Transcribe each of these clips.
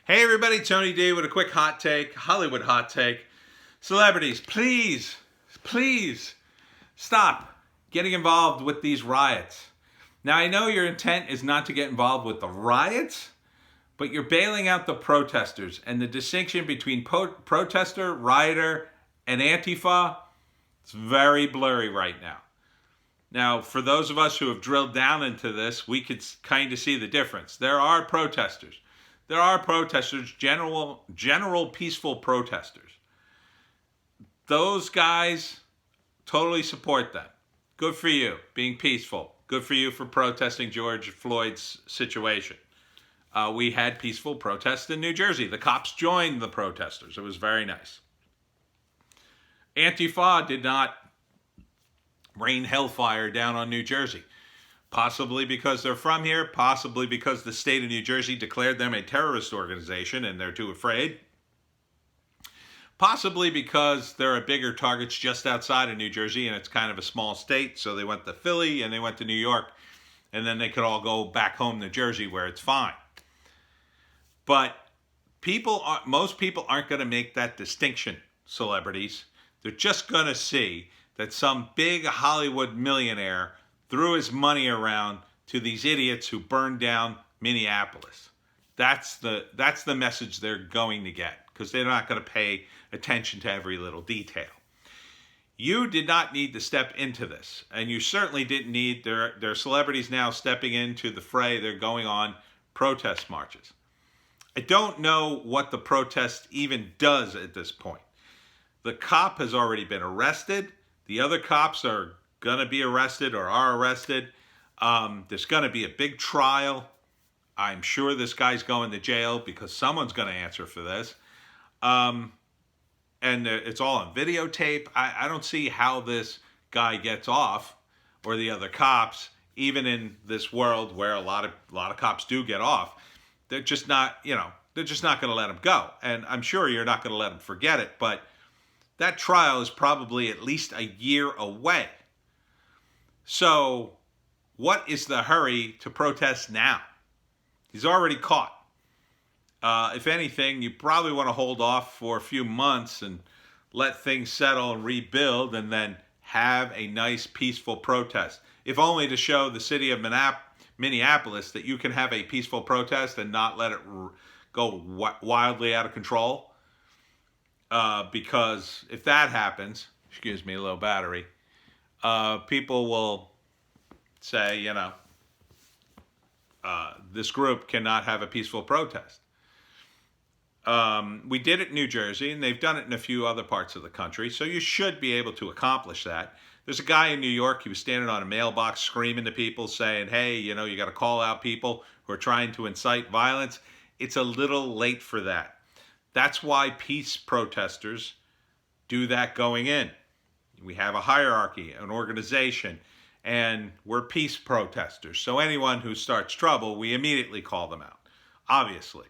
Hey everybody, Tony D with a quick hot take, Hollywood hot take. Celebrities, please stop getting involved with these riots. Now I know your intent is not to get involved with the riots, but you're bailing out the protesters, and the distinction between protester, rioter, and Antifa is very blurry right now. Now, for those of us who have drilled down into this, we could kind of see the difference. There are protesters. There are protesters, general peaceful protesters. Those guys, totally support them. Good for you, being peaceful. Good for you for protesting George Floyd's situation. We had peaceful protests in New Jersey. The cops joined the protesters. It was very nice. Antifa did not rain hellfire down on New Jersey. Possibly because they're from here, possibly because the state of New Jersey declared them a terrorist organization and they're too afraid. Possibly because there are bigger targets just outside of New Jersey and it's kind of a small state, so they went to Philly and they went to New York, and then they could all go back home to Jersey where it's fine. But most people aren't going to make that distinction, celebrities. They're just going to see that some big Hollywood millionaire threw his money around to these idiots who burned down Minneapolis. That's the message they're going to get, because they're not going to pay attention to every little detail. You did not need to step into this, and you certainly didn't need their celebrities now stepping into the fray. They're going on protest marches. I don't know what the protest even does at this point. The cop has already been arrested. The other cops are going to be arrested or are arrested. There's going to be a big trial. I'm sure this guy's going to jail because someone's going to answer for this. And it's all on videotape. I don't see how this guy gets off, or the other cops, even in this world where a lot of cops do get off. They're just not going to let him go. And I'm sure you're not going to let him forget it, but that trial is probably at least a year away. So what is the hurry to protest now? He's already caught. If anything, you probably want to hold off for a few months and let things settle and rebuild, and then have a nice peaceful protest. If only to show the city of Minneapolis that you can have a peaceful protest and not let it go wildly out of control. Because if that happens, excuse me, a little battery, people will say, this group cannot have a peaceful protest. We did it in New Jersey, and they've done it in a few other parts of the country, so you should be able to accomplish that. There's a guy in New York, he was standing on a mailbox screaming to people saying, hey, you got to call out people who are trying to incite violence. It's a little late for that. That's why peace protesters do that going in. We have a hierarchy, an organization, and we're peace protesters. So anyone who starts trouble, we immediately call them out. Obviously,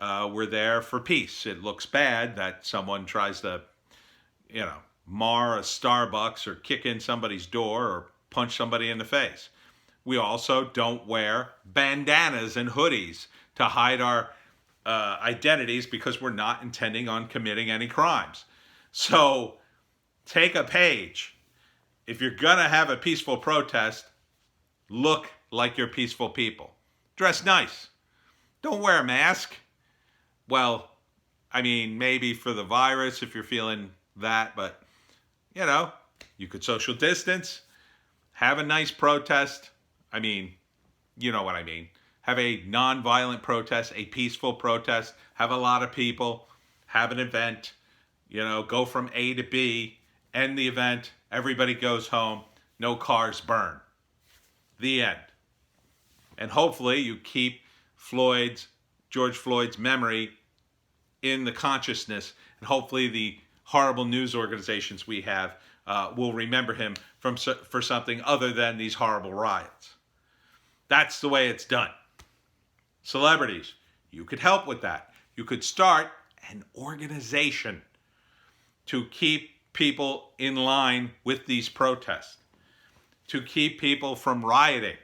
we're there for peace. It looks bad that someone tries to, mar a Starbucks or kick in somebody's door or punch somebody in the face. We also don't wear bandanas and hoodies to hide our identities because we're not intending on committing any crimes. So take a page. If you're going to have a peaceful protest, look like you're peaceful people. Dress nice. Don't wear a mask. Well, maybe for the virus if you're feeling that, but, you could social distance, have a nice protest. You know what I mean. Have a non-violent protest, a peaceful protest, have a lot of people, have an event, go from A to B, end the event, everybody goes home, no cars burn. The end. And hopefully you keep George Floyd's memory in the consciousness, and hopefully the horrible news organizations we have will remember him for something other than these horrible riots. That's the way it's done. Celebrities, you could help with that. You could start an organization to keep people in line with these protests, to keep people from rioting,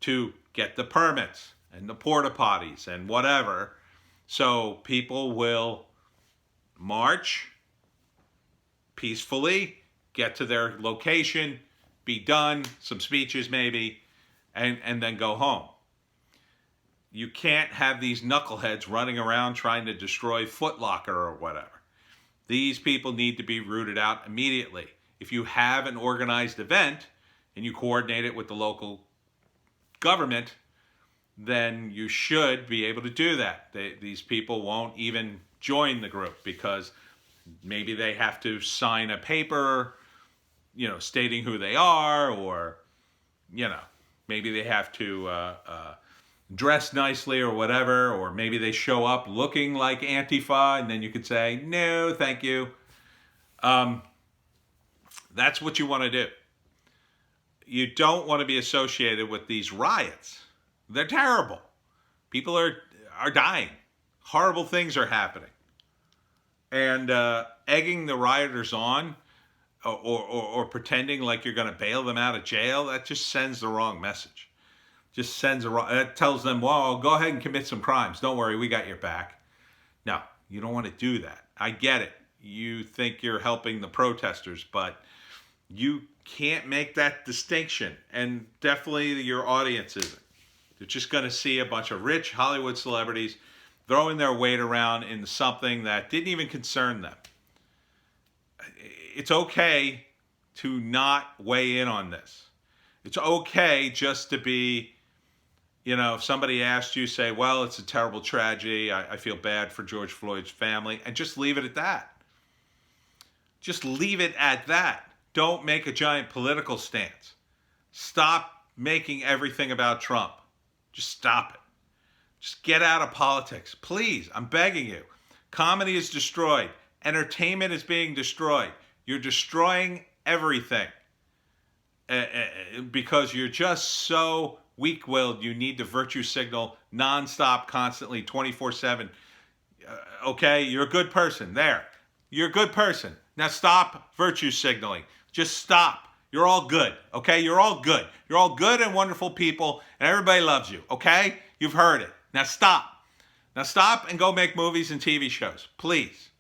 to get the permits and the porta potties and whatever. So people will march peacefully, get to their location, be done, some speeches maybe, and then go home. You can't have these knuckleheads running around trying to destroy Foot Locker or whatever. These people need to be rooted out immediately. If you have an organized event and you coordinate it with the local government, then you should be able to do that. These people won't even join the group because maybe they have to sign a paper, stating who they are, or, maybe they have to dress nicely or whatever, or maybe they show up looking like Antifa, and then you could say, no, thank you. That's what you want to do. You don't want to be associated with these riots. They're terrible. People are dying. Horrible things are happening. And egging the rioters on or pretending like you're going to bail them out of jail, that just sends the wrong message. It tells them, well, go ahead and commit some crimes. Don't worry, we got your back. No, you don't want to do that. I get it. You think you're helping the protesters, but you can't make that distinction. And definitely your audience isn't. They're just going to see a bunch of rich Hollywood celebrities throwing their weight around in something that didn't even concern them. It's okay to not weigh in on this. It's okay just to be, if somebody asked you, say, well, it's a terrible tragedy. I feel bad for George Floyd's family. And just leave it at that. Just leave it at that. Don't make a giant political stance. Stop making everything about Trump. Just stop it. Just get out of politics. Please, I'm begging you. Comedy is destroyed. Entertainment is being destroyed. You're destroying everything because you're just so weak-willed. You need to virtue signal nonstop, constantly, 24/7. Okay, you're a good person. There. You're a good person. Now stop virtue signaling. Just stop. You're all good. Okay, you're all good. You're all good and wonderful people, and everybody loves you. Okay, you've heard it. Now stop. Now stop and go make movies and TV shows, please.